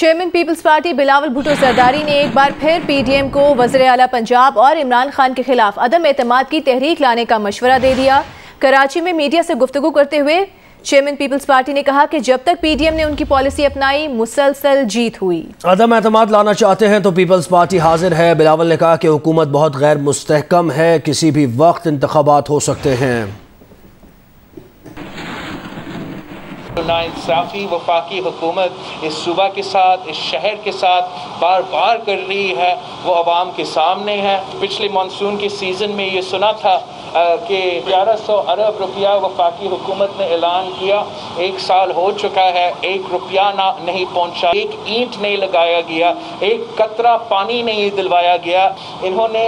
Chairman Peoples Party Bilawal Bhutto Zardari ने एक बार फिर पीडीएम को वज़ीर आला पंजाब और इमरान खान के खिलाफ अदम एतमाद की तहरीक लाने का मशवरा दे दिया। कराची में मीडिया से गुफ्तगू करते हुए चेयरमैन पीपल्स पार्टी ने कहा कि जब तक पीडीएम ने उनकी पॉलिसी अपनाई मुसलसल जीत हुई। अदम एतमाद लाना चाहते हैं तो पीपल्स पार्टी हाजिर है। बिलावल ने कहा कि हुकूमत बहुत गैर मुस्तहकम है, किसी भी वक्त इंतखाबात हो सकते हैं। नाइंसाफी वफाकी हुकूमत इस सूबा के साथ, इस शहर के साथ बार बार कर रही है, वो अवाम के सामने है। पिछले मानसून के सीज़न में ये सुना था कि 1100 अरब रुपया वफाकी हुकूमत ने ऐलान किया। 1 साल हो चुका है, 1 रुपया नहीं पहुंचा, 1 ईंट नहीं लगाया गया, 1 कतरा पानी नहीं दिलवाया गया। इन्होंने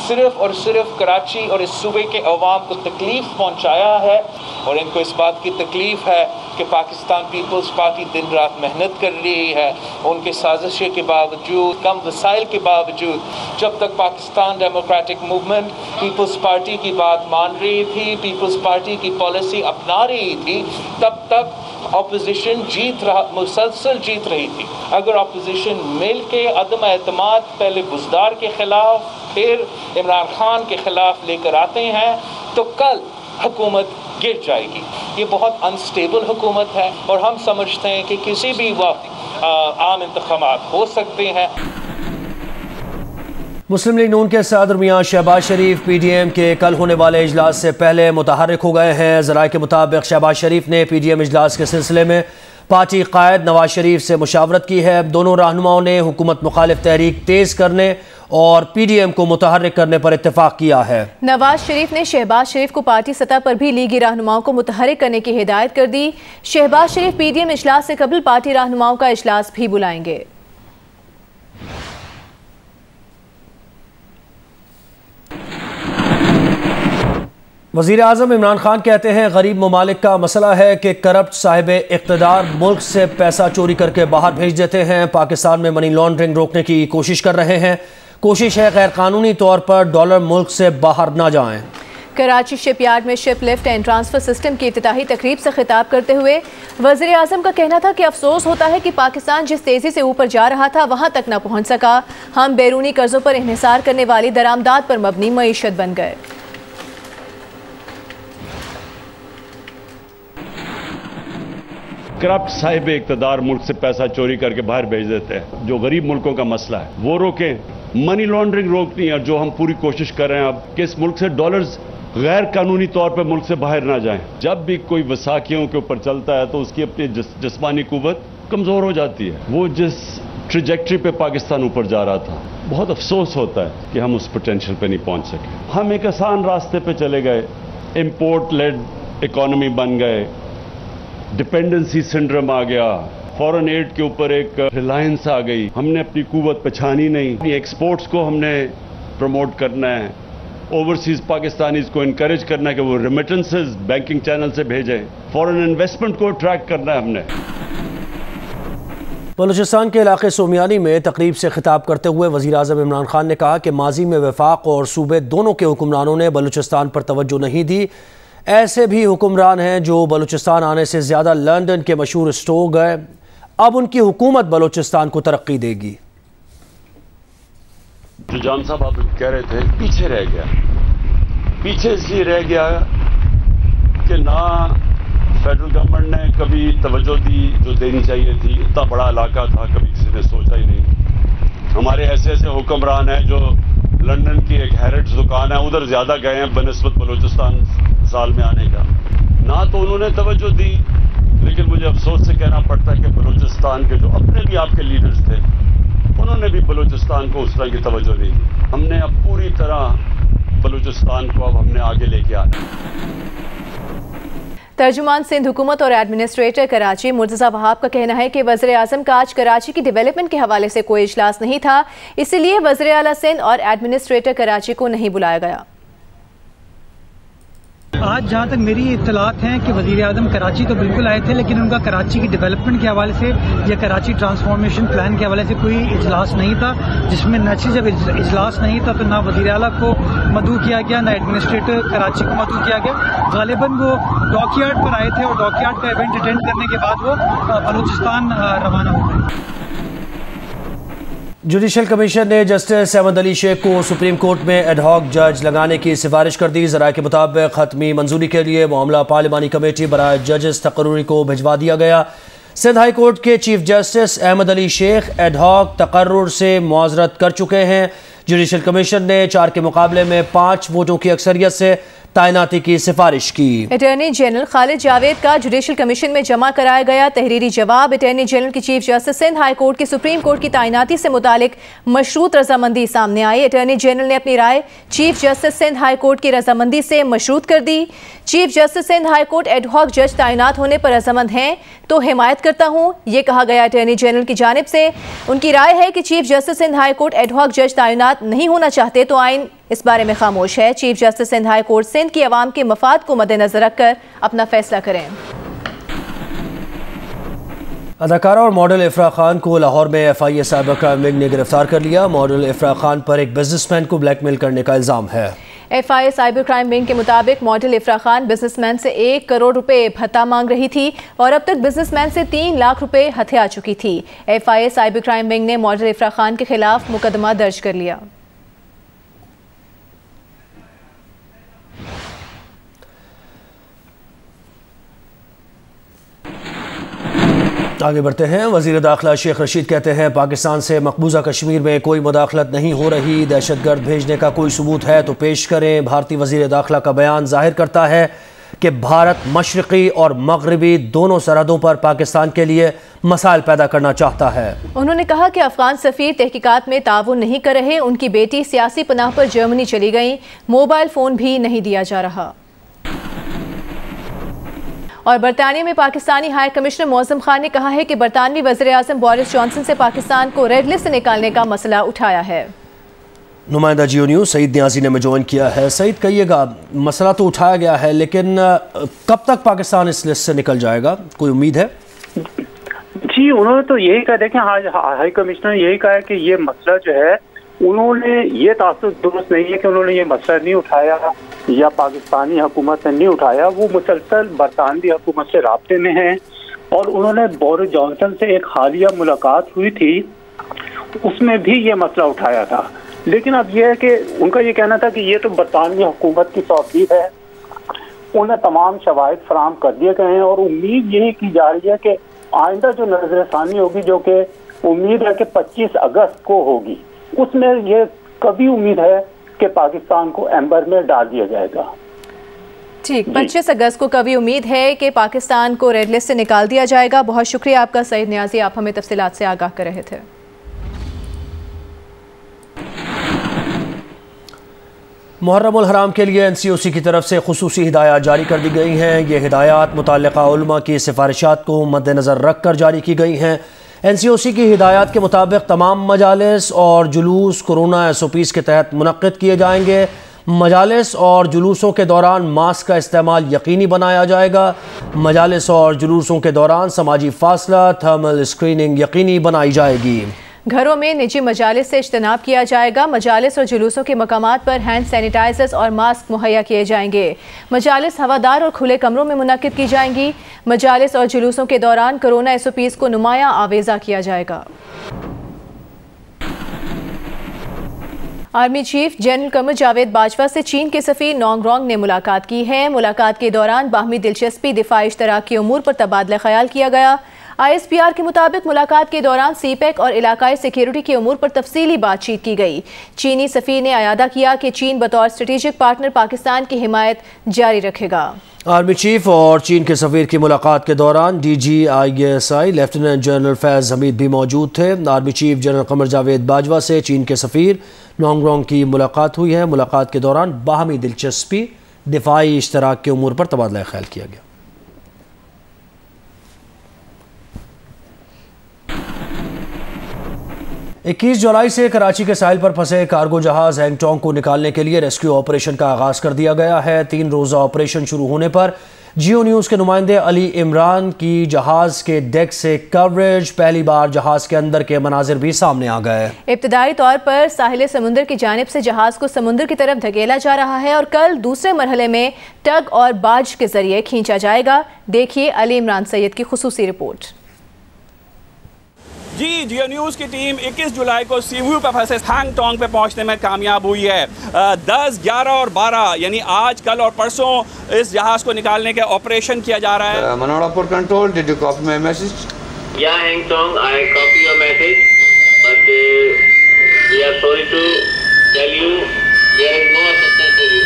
सिर्फ और सिर्फ कराची और इस सूबे के अवाम को तकलीफ पहुंचाया है और इनको इस बात की तकलीफ है कि पाकिस्तान पीपल्स पार्टी दिन रात मेहनत कर रही है। उनके साजिशें के बावजूद, कम वसाइल के बावजूद, जब तक Pakistan Democratic Movement Peoples Party की बात मान रही थी, पीपल्स पार्टी की पॉलिसी अपना रही थी, तब तक ऑपोजिशन मुसलसल जीत रही थी। अगर ऑपोजिशन मिल के अदम एतमाद पहले बुज़दार के खिलाफ फिर इमरान खान के खिलाफ लेकर आते हैं तो कल हुकूमत गिर जाएगी। ये बहुत अनस्टेबल हुकूमत है और हम समझते हैं कि किसी भी वक्त आम इंतखाबात हो सकते हैं। मुस्लिम लीग नून के सदर मियां शहबाज शरीफ पीडीएम के कल होने वाले इजलास से पहले मुतहर्रिक हो गए हैं। ज़राए के मुताबिक शहबाज शरीफ ने पीडीएम इजलास के सिलसिले में पार्टी कायद नवाज शरीफ से मुशावरत की है। दोनों रहनुमाओं ने हुकूमत मुखालिफ तहरीक तेज़ करने और पीडीएम को मुतहर्रिक करने पर इत्तेफाक किया है। नवाज शरीफ ने शहबाज शरीफ को पार्टी सतह पर भी लीगी रहनुमाओं को मुतहर्रिक करने की हिदायत कर दी। शहबाज शरीफ पीडीएम इजलास से कबल पार्टी रहनुमाओं का इजलास भी बुलाएंगे। वज़ीर आज़म इमरान खान कहते हैं गरीब ममालिक का मसला है कि करप्ट साहिब इक़्तिदार मुल्क से पैसा चोरी करके बाहर भेज देते हैं। पाकिस्तान में मनी लॉन्ड्रिंग रोकने की कोशिश कर रहे हैं। कोशिश है गैर कानूनी तौर पर डॉलर मुल्क से बाहर ना जाएं। कराची शिपयार्ड में ship lift and transfer system की इफ्तिताही तकरीब से खिताब करते हुए वज़ीर आज़म का कहना था कि अफसोस होता है कि पाकिस्तान जिस तेज़ी से ऊपर जा रहा था वहाँ तक न पहुँच सका। हम बैरूनी कर्ज़ों पर इन्हिसार करने वाली दरामदाद पर मबनी मईशत बन गए। करप्ट साहिब इक़्तिदार मुल्क से पैसा चोरी करके बाहर भेज देते हैं। जो गरीब मुल्कों का मसला है वो रोकें, मनी लॉन्ड्रिंग रोकनी है। जो हम पूरी कोशिश कर रहे हैं अब कि इस मुल्क से डॉलर्स गैर कानूनी तौर पर मुल्क से बाहर ना जाएं। जब भी कोई वसाखियों के ऊपर चलता है तो उसकी अपनी जिस्मानी कुव्वत कमजोर हो जाती है। वो जिस ट्रेजेक्टरी पे पाकिस्तान ऊपर जा रहा था, बहुत अफसोस होता है कि हम उस पोटेंशियल पे नहीं पहुंच सके। हम एक आसान रास्ते पे चले गए, इम्पोर्ट लेड इकोनॉमी बन गए, डिपेंडेंसी सिंड्रोम आ गया, फॉरेन एड के ऊपर एक रिलायंस आ गई। हमने अपनी कुव्वत पहचानी नहीं। अपनी एक्सपोर्ट्स को हमने प्रमोट करना है, ओवरसीज पाकिस्तानीज को इनकरेज करना है कि वो रेमिटेंसेस बैंकिंग चैनल से भेजें, फॉरेन इन्वेस्टमेंट को अट्रैक्ट करना है हमने। बलूचिस्तान के इलाके सोमियानी में तकरीब से खिताब करते हुए वज़ीर आज़म इमरान खान ने कहा कि माजी में वफाक और सूबे दोनों के हुक्मरानों ने बलूचिस्तान पर तवज्जो नहीं दी। ऐसे भी हुक्मरान हैं जो बलूचिस्तान आने से ज़्यादा लंदन के मशहूर स्टोर गए। अब उनकी हुकूमत बलूचिस्तान को तरक्की देगी। जो जान साहब आप कह रहे थे पीछे रह गया, पीछे इसलिए रह गया कि ना फेडरल गवर्नमेंट ने कभी तवज्जो दी जो देनी चाहिए थी। इतना बड़ा इलाका था, कभी किसी ने सोचा ही नहीं। हमारे ऐसे ऐसे हुक्मरान हैं जो लंदन की एक हैरिट्स दुकान है उधर ज्यादा गए हैं बनस्बत बलूचिस्तान साल में आने का। ना तो उन्होंने तवज्जो दी, लेकिन मुझे अफसोस से कहना पड़ता है कि बलूचिस्तान के जो अपने भी आपके लीडर्स थे उन्होंने भी बलूचिस्तान को उस तरह की तवज्जो नहीं दी। हमने अब पूरी तरह बलूचिस्तान को अब हमने आगे लेके आना। तर्जुमान सिंध हुकूमत और एडमिनिस्ट्रेटर कराची मुर्तज़ा वहाब का कहना है कि वज़ीर आज़म का आज कराची की डेवलपमेंट के हवाले से कोई इजलास नहीं था, इसीलिए वज़ीर आला सिंध और एडमिनिस्ट्रेटर कराची को नहीं बुलाया गया। आज जहाँ तक मेरी इत्तलात हैं कि वज़ीर आज़म कराची तो बिल्कुल आए थे, लेकिन उनका कराची की डेवलपमेंट के हवाले से या कराची ट्रांसफॉर्मेशन प्लान के हवाले से कोई इजलास नहीं था, जिसमें नेचुरली जब इजलास नहीं था तो ना वज़ीर आला को मदऊ किया गया, ना एडमिनिस्ट्रेटर कराची को मदऊ किया गया। गालिबन वो डॉकयार्ड पर आए थे और डॉकयार्ड का इवेंट अटेंड करने के बाद वो बलूचिस्तान रवाना हो गए। जुडिशल कमीशन ने जस्टिस अहमद अली शेख को सुप्रीम कोर्ट में एडहॉक जज लगाने की सिफारिश कर दी। ज़राए के मुताबिक हतमी मंजूरी के लिए मामला पार्लिमानी कमेटी बराए जजेस तकर्रुरी को भिजवा दिया गया। सिंध हाई कोर्ट के chief justice Ahmed Ali Shaikh ad hoc तकर्रुर से मुआज़रत कर चुके हैं। जुडिशल कमीशन ने 4 के मुकाबले में 5 वोटों की अक्सरियत से तैनाती की सिफारिश की। अटॉर्नी जनरल खालिद जावेद का जुडिशल कमीशन में जमा कराया गया तहरीरी जवाब अटॉर्नी जनरल की Chief justice Sindh high court की सुप्रीम कोर्ट की तैनाती से मुतालिक मशरूत रजामंदी सामने आई। अटॉर्नी जनरल ने अपनी राय chief justice Sindh high court की रजामंदी से मशरूत कर दी। Chief justice Sindh high court ad hoc जज तैनात होने पर रजामंद हैं तो हिमायत करता हूँ, ये कहा गया अटॉर्नी जनरल की जानिब से। उनकी राय है कि Chief justice Sindh high court ad hoc जज तैनात नहीं होना चाहते तो आइन इस बारे में खामोश है। Chief justice Sindh high Court Sindh की अवाम के मफाद को मद्देनजर रखकर अपना फैसला करें। अदाकारा और मॉडल इफ्रा खान को लाहौर में FIA साइबर क्राइम विंग ने गिरफ्तार कर लिया। मॉडल इफ्रा खान पर एक बिजनेसमैन को ब्लैकमेल करने का इल्जाम है। FIA साइबर क्राइम विंग के मुताबिक मॉडल इफ्रा खान बिजनेसमैन से 1 करोड़ रुपए भत्ता मांग रही थी और अब तक बिजनेसमैन से 3 लाख रुपए हथिया चुकी थी। FIA साइबर क्राइम विंग ने मॉडल इफ्रा खान के खिलाफ मुकदमा दर्ज कर लिया। आगे बढ़ते हैं। वज़ीर दाखिला शेख रशीद कहते हैं पाकिस्तान से मकबूजा कश्मीर में कोई मुदाखलत नहीं हो रही, दहशतगर्द भेजने का कोई सबूत है तो पेश करें। भारतीय वज़ीर दाखिला का बयान जाहिर करता है कि भारत मशरक़ी और मगरबी दोनों सरहदों पर पाकिस्तान के लिए मसाइल पैदा करना चाहता है। उन्होंने कहा कि अफगान सफ़ीर तहकीकात में ताउन नहीं कर रहे, उनकी बेटी सियासी पनाह पर जर्मनी चली गई, मोबाइल फ़ोन भी नहीं दिया जा रहा। और बरतानिया में पाकिस्तानी हाई कमिश्नर मौज़म खान ने कहा है कि बरतानवी वज़ीर आज़म बोरिस जॉनसन से पाकिस्तान को रेड लिस्ट से निकालने का मसला उठाया है। नुमाइंदा जियो न्यूज़ सईद न्याजी ने ज्वाइन किया है। सईद, कहिएगा, मसला तो उठाया गया है लेकिन कब तक पाकिस्तान इस लिस्ट से निकल जाएगा, कोई उम्मीद है? जी, उन्होंने तो यही कहा, देखें हाई कमिश्नर ने यही कहा है कि ये मसला जो है, उन्होंने ये तासुब दुरुस्त नहीं है कि उन्होंने ये मसला नहीं उठाया या पाकिस्तानी हुकूमत ने नहीं उठाया। वो मुसलसल बरतानवी हुकूमत से राब्ते में हैं और उन्होंने बोरिस जॉनसन से एक हालिया मुलाकात हुई थी, उसमें भी ये मसला उठाया था। लेकिन अब यह है कि उनका ये कहना था कि ये तो बरतानवी हुकूमत की तौसीफ है, उन्हें तमाम शवाहिद फराहम कर दिए गए हैं और उम्मीद यही की जा रही है कि आइंदा जो नजरसानी होगी, जो कि उम्मीद है कि 25 अगस्त को होगी, उसमें ये कभी उम्मीद है कि पाकिस्तान को एम्बर में डाल दिया जाएगा। ठीक, 25 अगस्त को कभी उम्मीद है कि पाकिस्तान को रेड लिस्ट से निकाल दिया जाएगा। बहुत शुक्रिया आपका सईद न्याजी, आप हमें तफसीलात से आगाह कर रहे थे। मुहर्रम उल हराम के लिए NCOC की तरफ से खुसूसी हिदायत जारी कर दी गई हैं। ये हिदायत मुतल्लिका उलमा की सिफारिशात को मद्देनज़र रख कर जारी की गई हैं। NCOC की हिदायत के मुताबिक तमाम मजालिस और जुलूस कोरोना SOPs के तहत मुनक्किद किए जाएंगे। मजालिस और जुलूसों के दौरान मास्क का इस्तेमाल यकीनी बनाया जाएगा। मजालिस और जुलूसों के दौरान समाजी फासला, थर्मल स्क्रीनिंग यकीनी बनाई जाएगी। घरों में निजी मजालिस से इज्तनाब किया जाएगा। मजालिस और जुलूसों के मकामात पर हैंड सैनिटाइजर्स और मास्क मुहैया किए जाएंगे। मजालिस हवादार और खुले कमरों में मुनक्किद की जाएंगी। मजालिस और जुलूसों के दौरान कोरोना SOPs को नुमायां आवेजा किया जाएगा। Army chief general Qamar Javed Bajwa से चीन के सफीर नोंग रोंग ने मुलाकात की है। मुलाकात के दौरान बाहमी दिलचस्पी, दिफाई इश्तराक के उमूर पर तबादला ख्याल किया गया। ISPR के मुताबिक मुलाकात के दौरान CPEC और इलाकाई सिक्योरिटी के उमूर पर तफसीली बातचीत की गई। चीनी सफीर ने अयादा किया कि चीन बतौर स्ट्रेटेजिक पार्टनर पाकिस्तान की हिमायत जारी रखेगा। आर्मी चीफ और चीन के सफीर की मुलाकात के दौरान DG ISI लेफ्टिनेंट जनरल फैज़ हमीद भी मौजूद थे। Army chief general Qamar Javed Bajwa से चीन के सफीर नोंग रोंग की मुलाकात हुई है। मुलाकात के दौरान बाहमी दिलचस्पी, दिफाई इश्तराक के उमूर पर तबादला ख्याल किया गया। 21 जुलाई से कराची के साहिल पर फंसे कार्गो जहाज हैंगटोंग को निकालने के लिए रेस्क्यू ऑपरेशन का आगाज कर दिया गया है। 3 रोज़ा ऑपरेशन शुरू होने पर जियो न्यूज़ के नुमाइंदे अली इमरान की जहाज के डेक से कवरेज, पहली बार जहाज के अंदर के मनाजिर भी सामने आ गए। इब्तदाई तौर पर साहिल समुंदर की जानिब से जहाज को समुंदर की तरफ धकेला जा रहा है और कल दूसरे मरहले में टग और बाज के जरिए खींचा जाएगा। देखिए अली इमरान सैयद की खुसूसी रिपोर्ट। जी, जियो न्यूज़ की टीम 21 जुलाई को सीव्यू पे फंसे हैंगटोंग पे पहुंचने में कामयाब हुई है। 10, 11 और 12 यानी आज, कल और परसों इस जहाज को निकालने के ऑपरेशन किया जा रहा है। Manora Port Control, did you copy my message? Yeah, Hangtong, I copy your message, but we are sorry to tell you there is no assistance for you.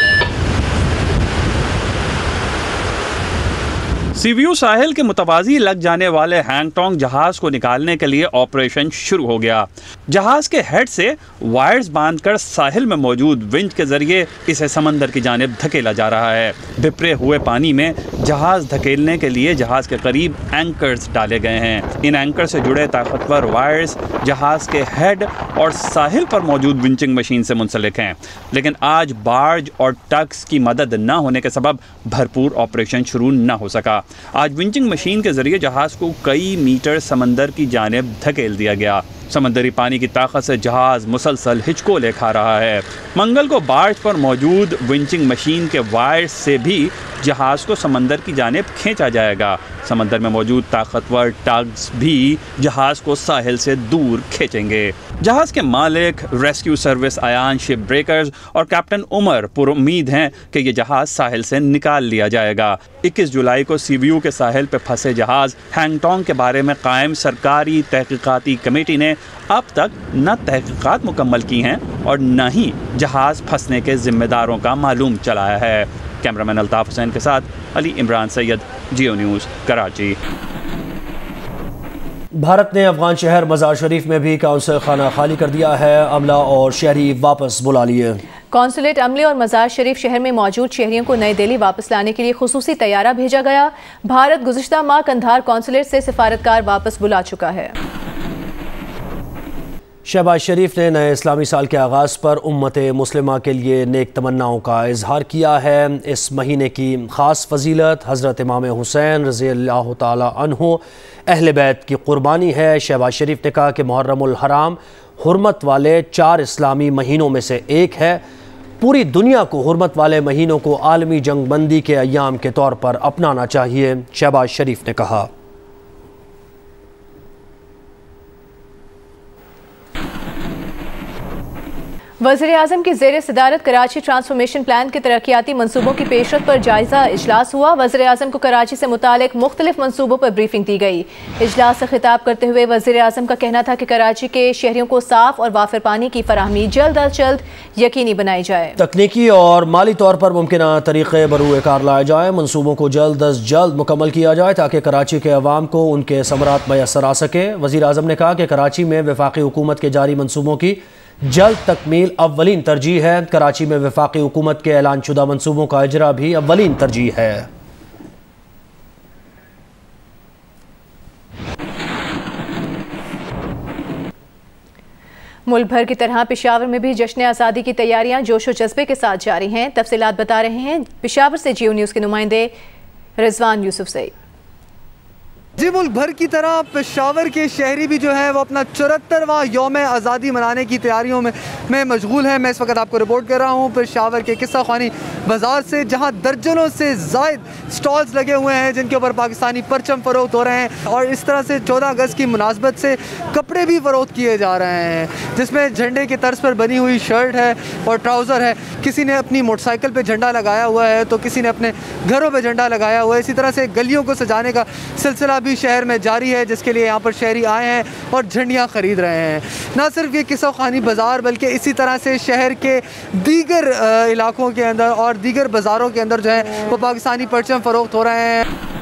Seaview साहिल के मुतवाजी लग जाने वाले हैंगटोंग जहाज को निकालने के लिए ऑपरेशन शुरू हो गया। जहाज के हेड से वायर्स बांधकर साहिल में मौजूद विंच के जरिए इसे समंदर की जानिब धकेला जा रहा है। बिपरे हुए पानी में जहाज धकेलने के लिए जहाज के करीब एंकर्स डाले गए हैं। इन एंकर से जुड़े ताकतवर वायर्स जहाज के हेड और साहिल पर मौजूद विंचिंग मशीन से मुंसलिक हैं। लेकिन आज बार्ज और टग्स की मदद न होने के सबब भरपूर ऑपरेशन शुरू न हो सका। आज विंचिंग मशीन के जरिए जहाज को कई मीटर समंदर की जानिब धकेल दिया गया। समंदरी पानी की ताकत से जहाज मुसलसल हिचकोले खा रहा है। मंगल को बार्ज पर मौजूद विंचिंग मशीन के वायर्स से भी जहाज को समंदर की जानिब खींचा जाएगा। समंदर में मौजूद ताकतवर टग्स भी जहाज को साहिल से दूर खींचेंगे। जहाज के मालिक, rescue service Aayan ship breakers और कैप्टन उमर पुरुम्मीद हैं कि ये जहाज साहिल से निकाल लिया जाएगा। 21 जुलाई को सीव्यू के साहिल पर फंसे जहाज हैंगटोंग के बारे में कायम सरकारी तहकीकाती कमेटी ने अब तक न तहकीकात मुकम्मल की हैं और न ही जहाज फंसने के जिम्मेदारों का मालूम चलाया है। कैमरामैन अल्ताफ हुसैन के साथ अली इमरान सैयद, जियो न्यूज़, कराची। भारत ने अफगान शहर मज़ार शरीफ में भी कौंसल खाना खाली कर दिया है। अमला और शहरी वापस बुला लिए। कौंसलेट अमले और मज़ार शरीफ शहर में मौजूद शहरियों को नई दिल्ली वापस लाने के लिए खुसूसी तैयारा भेजा गया। भारत गुज़िश्ता माह कंधार कौंसलेट से सिफारतकार वापस बुला चुका है। शहबाज शरीफ ने नए इस्लामी साल के आगाज़ पर उम्मत मुस्लिमा के लिए नेक तमन्नाओं का इजहार किया है। इस महीने की ख़ास फजीलत हज़रत इमाम हुसैन रज़ी अल्लाह ताला अन्हु अहले बैत की क़ुरबानी है। शहबाज शरीफ ने कहा कि मुहर्रमुल हराम हुर्मत वाले 4 इस्लामी महीनों में से एक है। पूरी दुनिया को हुर्मत वाले महीनों को आलमी जंगबंदी के अय्याम के तौर पर अपनाना चाहिए, शहबाज शरीफ ने कहा। वज़ीर-ए-आज़म की ज़ेर सदारत कराची ट्रांसफॉर्मेशन प्लान के तरक्याती मनसूबों की पेशरफ पर जायज़ा इजलास हुआ। वज़ीर-ए-आज़म को कराची से मुतालिक मुख्तलिफ मनसूबों पर ब्रीफिंग दी गई। इजलास से खिताब करते हुए वज़ीर-ए-आज़म का कहना था कि कराची के शहरियों को साफ और वाफिर पानी की फराहमी जल्द अज जल्द यकीनी बनाई जाए। तकनीकी और माली तौर पर मुमकिन तरीक़े बरूए कार लाए जाएँ। मनसूबों को जल्द अज जल्द मुकम्मल किया जाए ताकि कराची के अवाम को उनके समरात मैसर आ सके। वज़ीर-ए-आज़म ने कहा कि कराची में वफाकी हुकूमत के जारी मनसूबों की जल्द तकमील अव्वलीन तरजीह है। कराची में वफाकी हुकूमत के ऐलान शुदा मनसूबों का इजरा भी अव्वलीन तरजीह है। मुल्क भर की तरह पेशावर में भी जश्न आज़ादी की तैयारियां जोशो जज्बे के साथ जारी हैं। तफसीलात बता रहे हैं पेशावर से जियो न्यूज़ के नुमाइंदे रिजवान यूसुफ से। जी, मुल्क भर की तरह पेशावर के शहरी भी जो है वो अपना 74वां यौम आज़ादी मनाने की तैयारियों में मशगूल है। मैं इस वक्त आपको रिपोर्ट कर रहा हूँ पेशावर के किस्सा ख़ानी बाज़ार से, जहाँ दर्जनों से ज़ायद स्टॉल्स लगे हुए हैं जिनके ऊपर पाकिस्तानी परचम फ़रोख्त हो रहे हैं और इस तरह से 14 अगस्त की मुनासबत से कपड़े भी फ़रोख्त किए जा रहे हैं, जिसमें झंडे के तर्ज पर बनी हुई शर्ट है और ट्राउज़र है। किसी ने अपनी मोटरसाइकिल पर झंडा लगाया हुआ है तो किसी ने अपने घरों पर झंडा लगाया हुआ है। इसी तरह से गलियों को सजाने का सिलसिला भी शहर में जारी है, जिसके लिए यहाँ पर शहरी आए हैं और झंडियाँ ख़रीद रहे हैं। ना सिर्फ ये किस्सा ख़ानी बाज़ार बल्कि इसी तरह से शहर के दीगर इलाकों के अंदर और दीगर बाज़ारों के अंदर जो है वो पाकिस्तानी परचम फ़रोख्त हो रहे हैं।